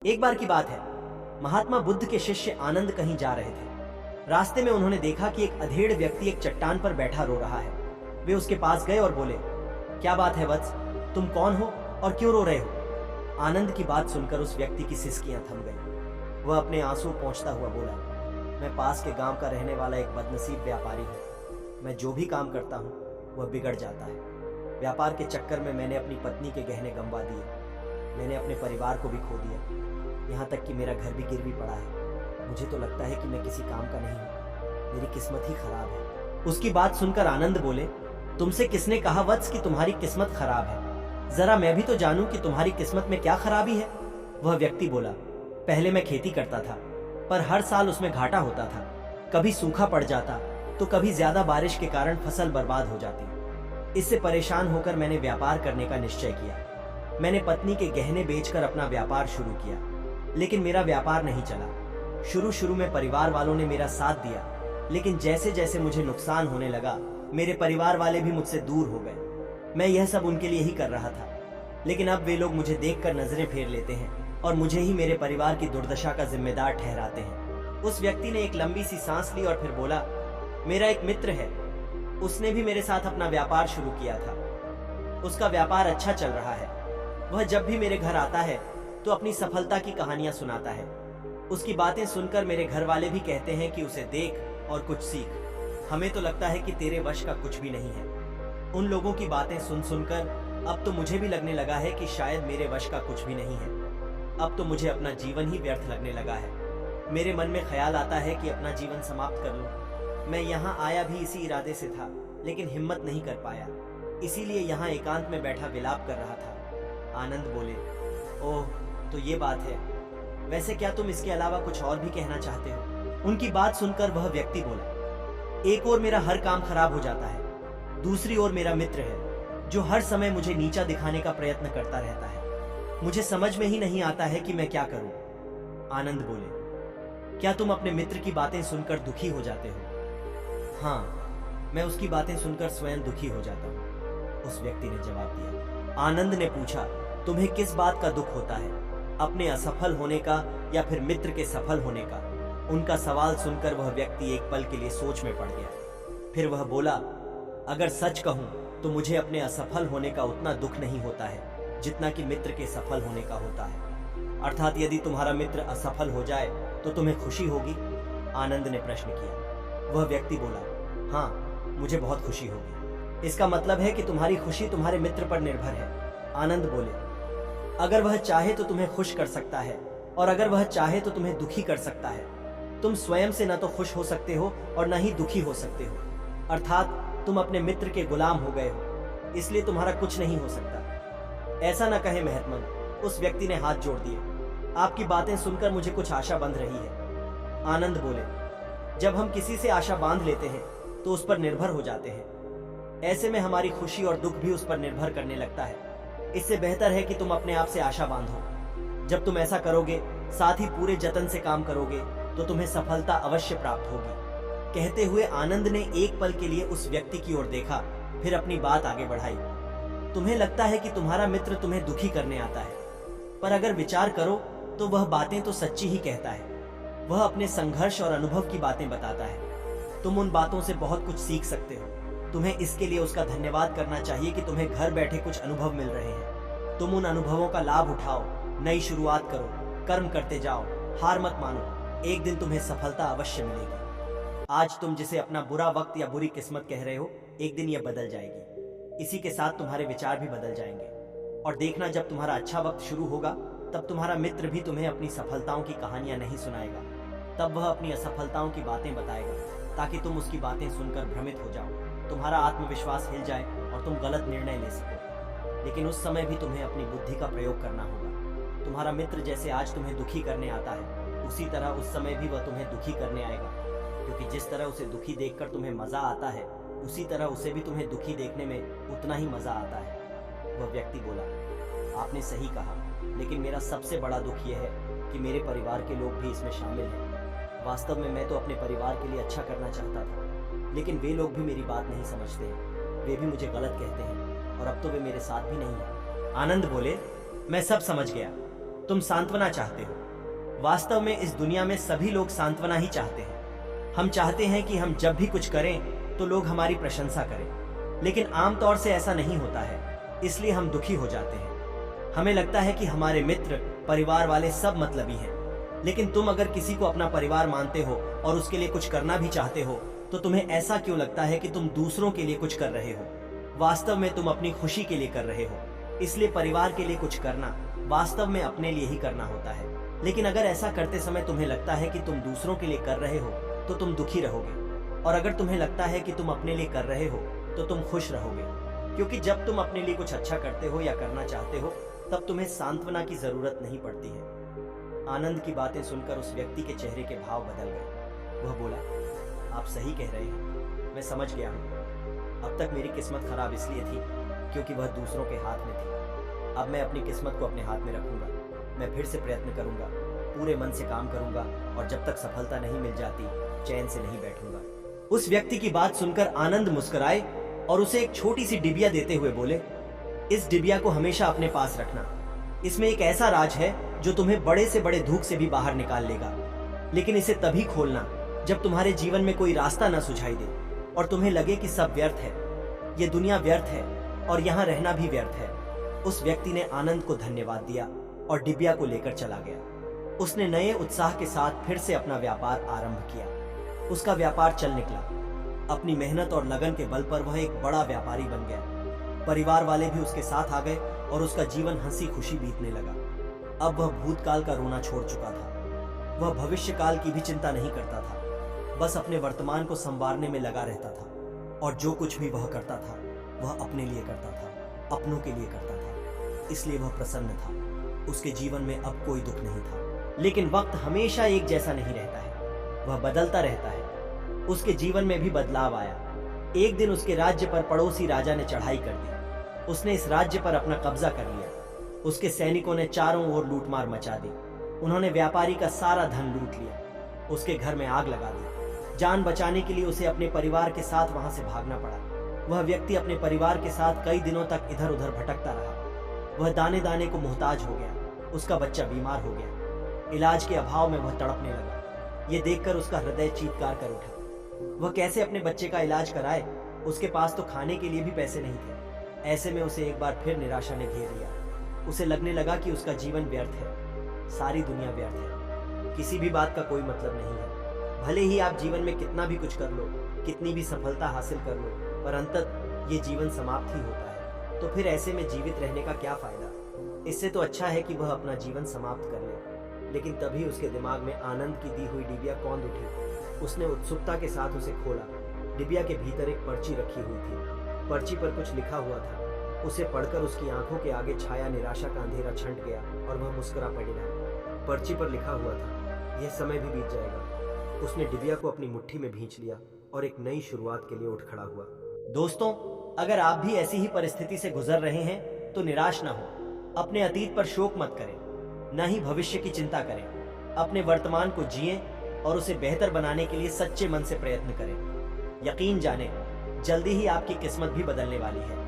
एक बार की बात है, महात्मा बुद्ध के शिष्य आनंद कहीं जा रहे थे। रास्ते में उन्होंने देखा कि एक अधेड़ व्यक्ति एक चट्टान पर बैठा रो रहा है। वे उसके पास गए और बोले, क्या बात है वत्स, तुम कौन हो और क्यों रो रहे हो? आनंद की बात सुनकर उस व्यक्ति की सिसकियां थम गईं। वह अपने आंसू पोंछता हुआ बोला, मैं पास के गांव का रहने वाला एक बदनसीब व्यापारी हूँ। मैं जो भी काम करता हूँ वह बिगड़ जाता है। व्यापार के चक्कर में मैंने अपनी पत्नी के गहने गंवा दिए। मैंने अपने परिवार को भी खो दिया, यहाँ तक कि मेरा घर भी गिरवी पड़ा है। मुझे तो लगता है कि मैं किसी काम का नहीं हूँ। मेरी किस्मत ही खराब है। उसकी बात सुनकर आनंद बोले, तुमसे किसने कहा वत्स कि तुम्हारी किस्मत खराब है? जरा मैं भी तो जानूं कि तुम्हारी किस्मत में क्या खराबी है। वह व्यक्ति बोला, पहले मैं खेती करता था, पर हर साल उसमें घाटा होता था। कभी सूखा पड़ जाता तो कभी ज्यादा बारिश के कारण फसल बर्बाद हो जाती। इससे परेशान होकर मैंने व्यापार करने का निश्चय किया। मैंने पत्नी के गहने बेचकर अपना व्यापार शुरू किया, लेकिन मेरा व्यापार नहीं चला। शुरू में परिवार वालों ने मेरा साथ दिया, लेकिन जैसे जैसे मुझे नुकसान होने लगा, मेरे परिवार वाले भी मुझसे दूर हो गए। मैं यह सब उनके लिए ही कर रहा था, लेकिन अब वे लोग मुझे देखकर नजरें फेर लेते हैं और मुझे ही मेरे परिवार की दुर्दशा का जिम्मेदार ठहराते हैं। उस व्यक्ति ने एक लंबी सी सांस ली और फिर बोला, मेरा एक मित्र है, उसने भी मेरे साथ अपना व्यापार शुरू किया था। उसका व्यापार अच्छा चल रहा है। वह जब भी मेरे घर आता है तो अपनी सफलता की कहानियां सुनाता है। उसकी बातें सुनकर मेरे घर वाले भी कहते हैं कि उसे देख और कुछ सीख। हमें तो लगता है कि तेरे वश का कुछ भी नहीं है। उन लोगों की बातें सुन सुनकर अब तो मुझे भी लगने लगा है कि शायद मेरे वश का कुछ भी नहीं है। अब तो मुझे अपना जीवन ही व्यर्थ लगने लगा है। मेरे मन में ख्याल आता है कि अपना जीवन समाप्त कर लूं। मैं यहाँ आया भी इसी इरादे से था, लेकिन हिम्मत नहीं कर पाया, इसीलिए यहाँ एकांत में बैठा विलाप कर रहा था। आनंद बोले, ओह, तो ये बात है। वैसे क्या तुम इसके अलावा कुछ और भी कहना चाहते हो? उनकी बात सुनकर वह व्यक्ति बोला, एक ओर मेरा हर काम खराब हो जाता है, दूसरी ओर मेरा मित्र है जो हर समय मुझे नीचा दिखाने का प्रयत्न करता रहता है। मुझे समझ में ही नहीं आता है कि मैं क्या करूं। आनंद बोले, क्या तुम अपने मित्र की बातें सुनकर दुखी हो जाते हो? हाँ, मैं उसकी बातें सुनकर स्वयं दुखी हो जाता हूँ, उस व्यक्ति ने जवाब दिया। आनंद ने पूछा, तुम्हें किस बात का दुख होता है, अपने असफल होने का या फिर मित्र के सफल होने का? उनका सवाल सुनकर वह व्यक्ति एक पल के लिए सोच में पड़ गया। फिर वह बोला, अगर सच कहूं तो मुझे अपने असफल होने का उतना दुख नहीं होता है जितना कि मित्र के सफल होने का होता है। अर्थात यदि तुम्हारा मित्र असफल हो जाए तो तुम्हें खुशी होगी? आनंद ने प्रश्न किया। वह व्यक्ति बोला, हाँ, मुझे बहुत खुशी होगी। इसका मतलब है कि तुम्हारी खुशी तुम्हारे मित्र पर निर्भर है। आनंद बोले, अगर वह चाहे तो तुम्हें खुश कर सकता है, और अगर वह चाहे तो तुम्हें दुखी कर सकता है। तुम स्वयं से न तो खुश हो सकते हो और न ही दुखी हो सकते हो। अर्थात तुम अपने मित्र के गुलाम हो गए हो, इसलिए तुम्हारा कुछ नहीं हो सकता। ऐसा न कहे मेहतमन, उस व्यक्ति ने हाथ जोड़ दिए। आपकी बातें सुनकर मुझे कुछ आशा बंध रही है। आनंद बोले, जब हम किसी से आशा बांध लेते हैं तो उस पर निर्भर हो जाते हैं। ऐसे में हमारी खुशी और दुख भी उस पर निर्भर करने लगता है। इससे बेहतर है कि तुम अपने आप से आशा बांधो। जब तुम ऐसा करोगे, साथ ही पूरे जतन से काम करोगे, तो तुम्हें सफलता अवश्य प्राप्त होगी। कहते हुए आनंद ने एक पल के लिए उस व्यक्ति की ओर देखा, फिर अपनी बात आगे बढ़ाई। तुम्हें लगता है कि तुम्हारा मित्र तुम्हें दुखी करने आता है, पर अगर विचार करो तो वह बातें तो सच्ची ही कहता है। वह अपने संघर्ष और अनुभव की बातें बताता है। तुम उन बातों से बहुत कुछ सीख सकते हो। तुम्हें इसके लिए उसका धन्यवाद करना चाहिए कि तुम्हें घर बैठे कुछ अनुभव मिल रहे हैं। तुम उन अनुभवों का लाभ उठाओ, नई शुरुआत करो, कर्म करते जाओ, हार मत मानो। एक दिन तुम्हें सफलता अवश्य मिलेगी। आज तुम जिसे अपना बुरा वक्त या बुरी किस्मत कह रहे हो, एक दिन यह बदल जाएगी। इसी के साथ तुम्हारे विचार भी बदल जाएंगे। और देखना, जब तुम्हारा अच्छा वक्त शुरू होगा तब तुम्हारा मित्र भी तुम्हें अपनी सफलताओं की कहानियां नहीं सुनाएगा। तब वह अपनी असफलताओं की बातें बताएगा, ताकि तुम उसकी बातें सुनकर भ्रमित हो जाओ, तुम्हारा आत्मविश्वास हिल जाए और तुम गलत निर्णय ले सको। लेकिन उस समय भी तुम्हें अपनी बुद्धि का प्रयोग करना होगा। तुम्हारा मित्र जैसे आज तुम्हें दुखी करने आता है, उसी तरह उस समय भी वह तुम्हें दुखी करने आएगा। क्योंकि जिस तरह उसे दुखी देखकर तुम्हें मजा आता है, उसी तरह उसे भी तुम्हें दुखी देखने में उतना ही मजा आता है। वह व्यक्ति बोला, आपने सही कहा, लेकिन मेरा सबसे बड़ा दुख यह है कि मेरे परिवार के लोग भी इसमें शामिल हैं। वास्तव में मैं तो अपने परिवार के लिए अच्छा करना चाहता था, लेकिन वे लोग भी मेरी बात नहीं समझते हैं। वे भी मुझे गलत कहते हैं और अब तो वे मेरे साथ भी नहीं हैं। आनंद बोले, मैं सब समझ गया। तुम सांत्वना चाहते हो, वास्तव में इस दुनिया में सभी लोग सांत्वना ही चाहते हैं। हम चाहते हैं कि हम जब भी कुछ करें तो लोग हमारी प्रशंसा करें, लेकिन आमतौर से ऐसा नहीं होता है, इसलिए हम दुखी हो जाते हैं। हमें लगता है कि हमारे मित्र, परिवार वाले सब मतलबी हैं। लेकिन तुम अगर किसी को अपना परिवार मानते हो और उसके लिए कुछ करना भी चाहते हो, तो तुम्हें ऐसा क्यों लगता है कि तुम दूसरों के लिए कुछ कर रहे हो? वास्तव में तुम अपनी खुशी के लिए कर रहे हो। इसलिए परिवार के लिए कुछ करना वास्तव में अपने लिए ही करना होता है। लेकिन अगर ऐसा करते समय तुम्हें लगता है कि तुम दूसरों के लिए कर रहे हो, तो तुम दुखी रहोगे। और अगर तुम्हें लगता है कि तुम अपने लिए कर रहे हो, तो तुम खुश रहोगे। क्योंकि जब तुम अपने लिए कुछ अच्छा करते हो या करना चाहते हो, तब तुम्हें सांत्वना की जरूरत नहीं पड़ती है। आनंद की बातें सुनकर उस व्यक्ति के चेहरे के भाव बदल गए। वह बोला, आप सही कह रहे हैं, मैं समझ गया हूँ। अब तक मेरी किस्मत खराब इसलिए थी क्योंकि वह दूसरों के हाथ में थी। अब मैं अपनी किस्मत को अपने हाथ में रखूंगा। मैं फिर से प्रयत्न करूंगा, पूरे मन से काम करूंगा, और जब तक सफलता नहीं मिल जाती, चैन से नहीं बैठूंगा। उस व्यक्ति की बात सुनकर आनंद मुस्कुराए और उसे एक छोटी सी डिबिया देते हुए बोले, इस डिबिया को हमेशा अपने पास रखना। इसमें एक ऐसा राज है जो तुम्हें बड़े से बड़े धूप से भी बाहर निकाल लेगा। लेकिन इसे तभी खोलना जब तुम्हारे जीवन में कोई रास्ता न सुझाई दे और तुम्हें लगे कि सब व्यर्थ है, ये दुनिया व्यर्थ है और यहाँ रहना भी व्यर्थ है। उस व्यक्ति ने आनंद को धन्यवाद दिया और डिबिया को लेकर चला गया। उसने नए उत्साह के साथ फिर से अपना व्यापार आरंभ किया। उसका व्यापार चल निकला। अपनी मेहनत और लगन के बल पर वह एक बड़ा व्यापारी बन गया। परिवार वाले भी उसके साथ आ गए और उसका जीवन हंसी खुशी बीतने लगा। अब वह भूतकाल का रोना छोड़ चुका था। वह भविष्य काल की भी चिंता नहीं करता था, बस अपने वर्तमान को संवारने में लगा रहता था। और जो कुछ भी वह करता था, वह अपने लिए करता था, अपनों के लिए करता था। इसलिए वह प्रसन्न था। उसके जीवन में अब कोई दुख नहीं था। लेकिन वक्त हमेशा एक जैसा नहीं रहता है, वह बदलता रहता है। उसके जीवन में भी बदलाव आया। एक दिन उसके राज्य पर पड़ोसी राजा ने चढ़ाई कर दी। उसने इस राज्य पर अपना कब्जा कर लिया। उसके सैनिकों ने चारों ओर लूटमार मचा दी। उन्होंने व्यापारी का सारा धन लूट लिया। उसके घर में आग लगा दी। जान बचाने के लिए उसे अपने परिवार के साथ वहां से भागना पड़ा। वह व्यक्ति अपने परिवार के साथ कई दिनों तक इधर उधर भटकता रहा। वह दाने दाने को मोहताज हो गया। उसका बच्चा बीमार हो गया। इलाज के अभाव में वह तड़पने लगा। ये देखकर उसका हृदय चीत्कार कर उठा। वह कैसे अपने बच्चे का इलाज कराए? उसके पास तो खाने के लिए भी पैसे नहीं थे। ऐसे में उसे एक बार फिर निराशा ने घेर लिया। उसे लगने लगा कि उसका जीवन व्यर्थ है, सारी दुनिया व्यर्थ है, किसी भी बात का कोई मतलब नहीं है। भले ही आप जीवन में कितना भी कुछ कर लो, कितनी भी सफलता हासिल कर लो, पर अंततः ये जीवन समाप्त ही होता है। तो फिर ऐसे में जीवित रहने का क्या फायदा? इससे तो अच्छा है कि वह अपना जीवन समाप्त कर ले। लेकिन तभी उसके दिमाग में आनंद की दी हुई डिबिया कौंध उठी। उसने उत्सुकता के साथ उसे खोला। डिबिया के भीतर एक पर्ची रखी हुई थी। पर्ची पर कुछ लिखा हुआ था। उसे पढ़कर उसकी आंखों के आगे छाया निराशा का अंधेरा छंट गया और वह मुस्कुरा पड़ी रहा। पर्ची पर लिखा हुआ था, यह समय भी बीत जाएगा। उसने डिबिया को अपनी मुट्ठी में भींच लिया और एक नई शुरुआत के लिए उठ खड़ा हुआ। दोस्तों, अगर आप भी ऐसी ही परिस्थिति से गुजर रहे हैं तो निराश ना हो। अपने अतीत पर शोक मत करें, न ही भविष्य की चिंता करें। अपने वर्तमान को जिएं और उसे बेहतर बनाने के लिए सच्चे मन से प्रयत्न करें। यकीन जानें, जल्दी ही आपकी किस्मत भी बदलने वाली है।